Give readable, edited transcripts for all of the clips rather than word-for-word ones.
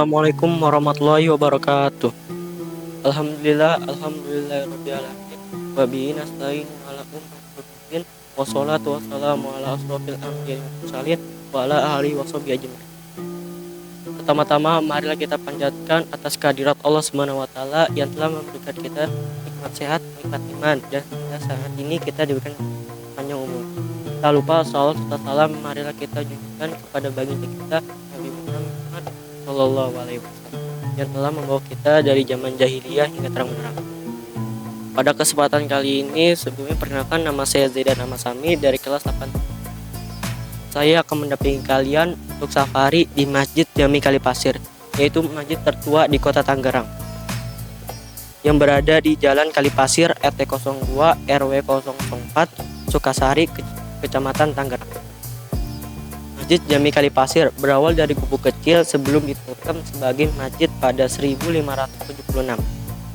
Assalamualaikum warahmatullahi wabarakatuh. Alhamdulillahirabbil alamin. Wa bihi nasta'in ala umuri din. Wassalatu wassalamu ala asrofil anbiya'i wal mursalin wa ala alihi washabihi ajmain. Pertama-tama marilah kita panjatkan atas kehadirat Allah Subhanahu wa taala yang telah memberikan kita nikmat sehat, nikmat iman, dan hingga saat ini kita diberikan panjang umur. Tak lupa salawat serta salam marilah kita junjukkan kepada baginda kita Nabi Muhammad Sallallahu Alaihi Wasallam yang telah membawa kita dari zaman jahiliyah hingga terang benderang. Pada kesempatan kali ini sebelumnya perkenalkan, nama saya Zaidan Ahmad Sami dari kelas 8. Saya akan mendampingi kalian untuk safari di Masjid Jami Kalipasir, yaitu masjid tertua di Kota Tangerang yang berada di Jalan Kalipasir RT 02 RW 004 Sukasari, Kecamatan Tangerang. Masjid Jami Kalipasir berawal dari gubuk kecil sebelum ditutup sebagai masjid pada 1576.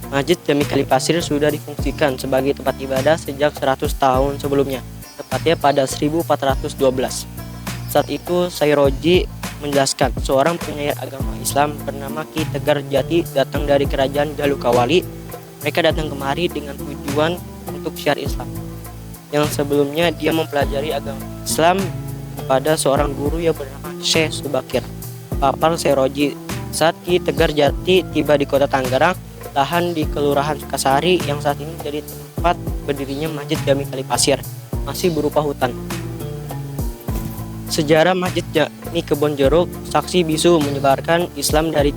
Masjid Jami Kalipasir sudah difungsikan sebagai tempat ibadah sejak 100 tahun sebelumnya, tepatnya pada 1412. Saat itu Sayroji menjelaskan, seorang penyair agama Islam bernama Ki Tegar Jati datang dari kerajaan Jalukawali. Mereka datang kemari dengan tujuan untuk syiar Islam. Yang sebelumnya dia mempelajari agama Islam pada seorang guru yang bernama Syekh Subakir. Papal Sayroji, saat Ki Tegar Jati tiba di Kota Tangerang, lahan di Kelurahan Sukasari yang saat ini menjadi tempat berdirinya Masjid Jami Kalipasir masih berupa hutan. Sejarah Masjid Jami Kebon Jeruk, saksi bisu menyebarkan Islam dari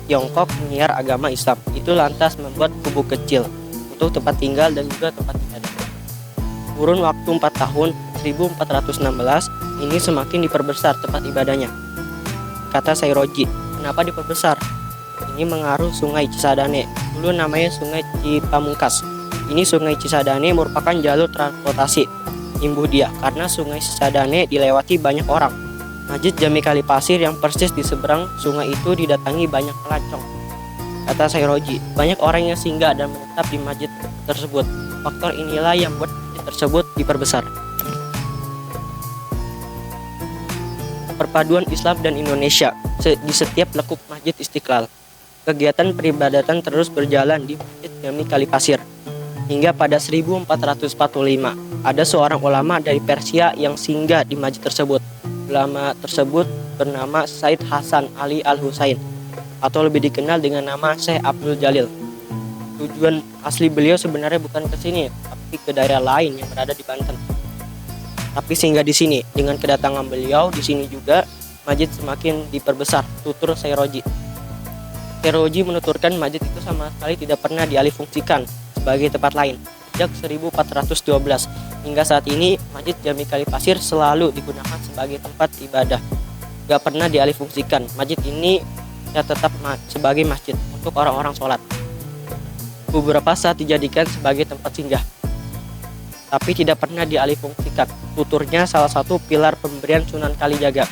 Tiongkok menyiar agama Islam. Itu lantas membuat gubuk kecil untuk tempat tinggal dan juga tempat ibadah. Kurun waktu 4 tahun, 1416, ini semakin diperbesar tempat ibadahnya. Kata Sayroji, kenapa diperbesar? Ini mengaruh Sungai Cisadane, dulu namanya Sungai Cipamungkas. Ini Sungai Cisadane merupakan jalur transportasi imbuh dia karena Sungai Cisadane dilewati banyak orang. Masjid Jami Kalipasir yang persis di seberang sungai itu didatangi banyak pelancong. Kata Sayroji, banyak orang yang singgah dan menetap di masjid tersebut. Faktor inilah yang membuat masjid tersebut diperbesar. Perpaduan Islam dan Indonesia di setiap lekuk Masjid Istiqlal. Kegiatan peribadatan terus berjalan di Masjid Jami Kalipasir hingga pada 1445 ada seorang ulama dari Persia yang singgah di masjid tersebut. Ulama tersebut bernama Said Hasan Ali Al-Husain atau lebih dikenal dengan nama Syekh Abdul Jalil. Tujuan asli beliau sebenarnya bukan ke sini, tapi ke daerah lain yang berada di Banten. Tapi singgah di sini, dengan kedatangan beliau di sini juga masjid semakin diperbesar, tutur Sayroji. Sayroji menuturkan masjid itu sama sekali tidak pernah dialihfungsikan sebagai tempat lain. Sejak 1412 hingga saat ini, Masjid Jami Kalipasir selalu digunakan sebagai tempat ibadah. Gak pernah dialihfungsikan. Masjid ini ya tetap sebagai masjid untuk orang-orang sholat. Beberapa saat dijadikan sebagai tempat singgah, tapi tidak pernah dialihfungsikan. Tuturnya salah satu pilar pemberian Sunan Kalijaga.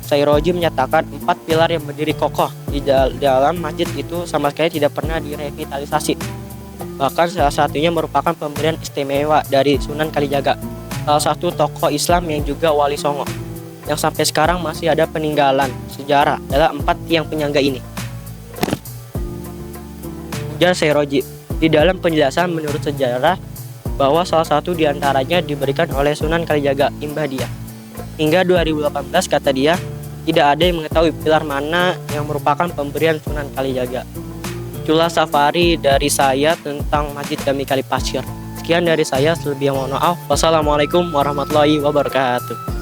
Sayroji menyatakan 4 pilar yang berdiri kokoh di dalam masjid itu sama sekali tidak pernah direvitalisasi. Bahkan salah satunya merupakan pemberian istimewa dari Sunan Kalijaga, salah satu tokoh Islam yang juga wali Songo, yang sampai sekarang masih ada peninggalan sejarah adalah 4 tiang penyangga ini. Ujar Sayroji, di dalam penjelasan menurut sejarah bahwa salah satu diantaranya diberikan oleh Sunan Kalijaga, imbah dia. Hingga 2018 kata dia, tidak ada yang mengetahui pilar mana yang merupakan pemberian Sunan Kalijaga. Itulah safari dari saya tentang Masjid Jami Kalipasir. Sekian dari saya, selebihnya mohon maaf. Wassalamualaikum warahmatullahi wabarakatuh.